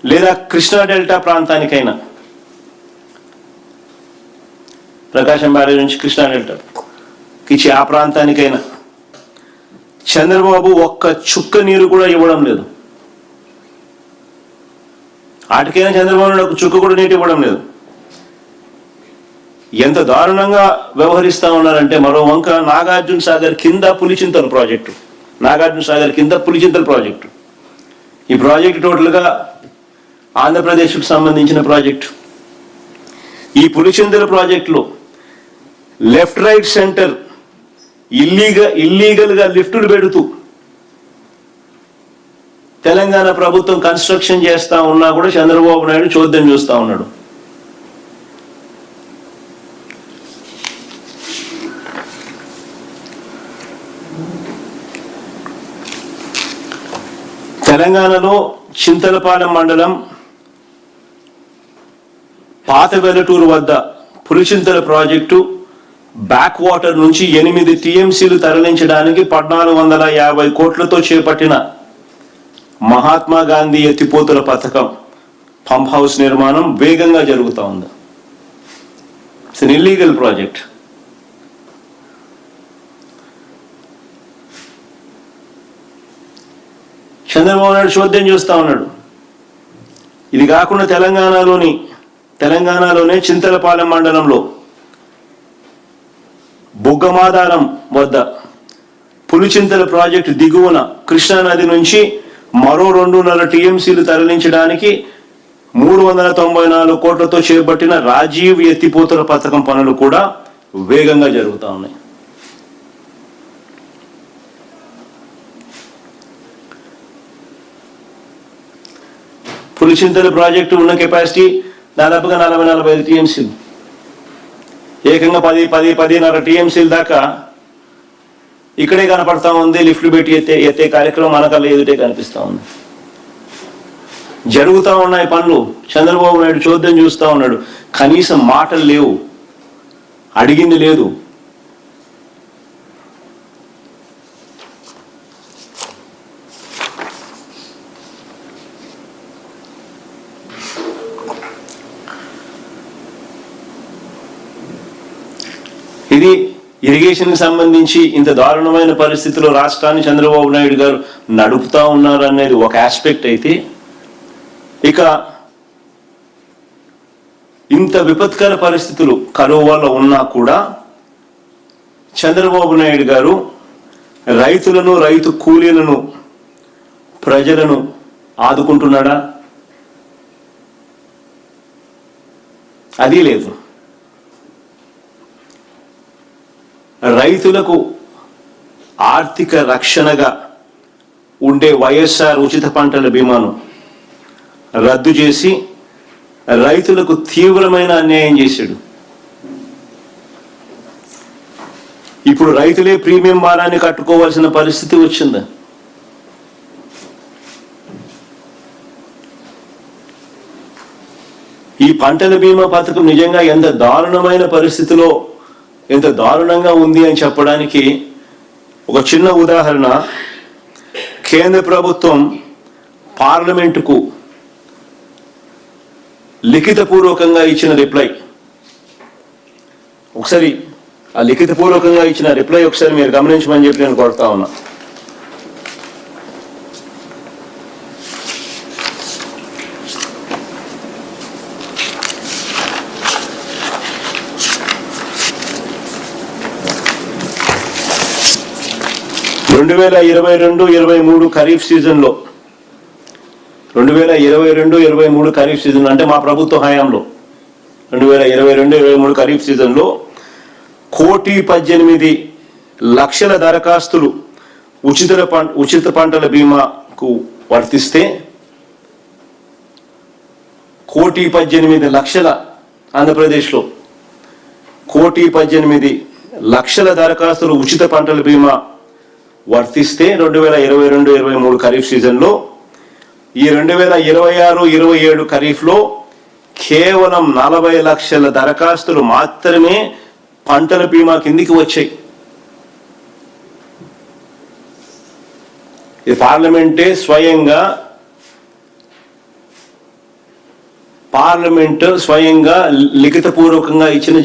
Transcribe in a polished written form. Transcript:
లేదా కృష్ణా డెల్టా ప్రాంతానికైనా, ప్రకాశం బ్యారేజ్ నుంచి కృష్ణా డెల్టాకి ఆ ప్రాంతానికైనా చంద్రబాబు ఒక్క చుక్క నీరు కూడా ఇవ్వడం లేదు. వాటికైనా చంద్రబాబు నాయుడు ఒక చుక్క కూడా నీటి ఇవ్వడం లేదు. ఎంత దారుణంగా వ్యవహరిస్తా ఉన్నారంటే, మరో వంక నాగార్జున సాగర్ కింద పులిచింతల ప్రాజెక్టు, ఈ ప్రాజెక్టు టోటల్గా ఆంధ్రప్రదేశ్కు సంబంధించిన ప్రాజెక్టు. ఈ పులిచింతల ప్రాజెక్టులో లెఫ్ట్ రైట్ సెంటర్ ఇల్లీగల్గా లిఫ్టులు పెడుతూ తెలంగాణ ప్రభుత్వం కన్స్ట్రక్షన్ చేస్తా ఉన్నా కూడా చంద్రబాబు నాయుడు చోద్యం చూస్తా ఉన్నాడు. తెలంగాణలో చింతలపాలెం మండలం పాత వెలటూరు వద్ద పులిచింతల ప్రాజెక్టు బ్యాక్ వాటర్ నుంచి 8 టీఎంసీలు తరలించడానికి 1450 కోట్లతో చేపట్టిన మహాత్మా గాంధీ ఎత్తిపోతుల పథకం పంప్ హౌస్ నిర్మాణం వేగంగా జరుగుతూ ఉంది. It's an illegal project. Chandrababu Naidu చోద్యం చూస్తా ఉన్నాడు. ఇది కాకుండా తెలంగాణలోనే చింతలపాలెం మండలంలో బుగ్గమాదారం వద్ద పులిచింతల ప్రాజెక్టు దిగువన కృష్ణానది నుంచి మరో 2.5 టీఎంసీలు తరలించడానికి 394 కోట్లతో చేపట్టిన రాజీవ్ ఎత్తిపోతల పథకం పనులు కూడా వేగంగా జరుగుతూ ఉన్నాయి. పులిచింతల ప్రాజెక్టు ఉన్న కెపాసిటీ దాదాపుగా 40-45 టీఎంసీలు, ఏకంగా 10-10.5 టీఎంసీల దాకా ఇక్కడే కనపడతా ఉంది. లిఫ్ట్లు పెట్టి ఎత్తే కార్యక్రమం మనకల్లా ఎదుటే కనిపిస్తూ ఉంది. జరుగుతూ ఉన్నాయి పనులు. చంద్రబాబు నాయుడు చోద్యం చూస్తూ ఉన్నాడు. కనీసం మాటలు లేవు, అడిగింది లేదు. ఇది ఇరిగేషన్కి సంబంధించి ఇంత దారుణమైన పరిస్థితిలో రాష్ట్రాన్ని చంద్రబాబు నాయుడు గారు నడుపుతా ఉన్నారు అనేది ఒక ఆస్పెక్ట్ అయితే, ఇక ఇంత విపత్కర పరిస్థితులు కరువు వల్ల ఉన్నా కూడా చంద్రబాబు నాయుడు గారు రైతులను, రైతు కూలీలను, ప్రజలను ఆదుకుంటున్నాడా? అది లేదు. రైతులకు ఆర్థిక రక్షణగా ఉండే వైఎస్ఆర్ ఉచిత పంటల బీమాను రద్దు చేసి రైతులకు తీవ్రమైన అన్యాయం చేశాడు. ఇప్పుడు రైతులే ప్రీమియం భారాన్ని కట్టుకోవాల్సిన పరిస్థితి వచ్చింది. ఈ పంటల బీమా పథకం నిజంగా ఎంత దారుణమైన పరిస్థితిలో, ఎంత దారుణంగా ఉంది అని చెప్పడానికి ఒక చిన్న ఉదాహరణ. కేంద్ర ప్రభుత్వం పార్లమెంటుకు లిఖితపూర్వకంగా ఇచ్చిన రిప్లై, ఒకసారి ఆ లిఖితపూర్వకంగా ఇచ్చిన రిప్లై ఒకసారి మీరు గమనించమని చెప్పి నేను కోరుతా ఉన్నా. రెండు 2022-23 ఖరీఫ్ సీజన్లో 2022-23 ఖరీఫ్ సీజన్ అంటే మా ప్రభుత్వ హయాంలో 2022-23 ఖరీఫ్ సీజన్లో 1,18,00,000 దరఖాస్తులు ఉచిత పంటల బీమాకు వర్తిస్తే 1,18,00,000 ఆంధ్రప్రదేశ్లో 1,18,00,000 దరఖాస్తులు ఉచిత పంటల బీమా వర్తిస్తే 2022-23 ఖరీఫ్ సీజన్లో ఈ 2026-27 ఖరీఫ్లో కేవలం 40 లక్షల దరఖాస్తులు మాత్రమే పంటల బీమా కిందికి వచ్చాయి. ఇది పార్లమెంటే స్వయంగా పార్లమెంట్ స్వయంగా లిఖితపూర్వకంగా ఇచ్చిన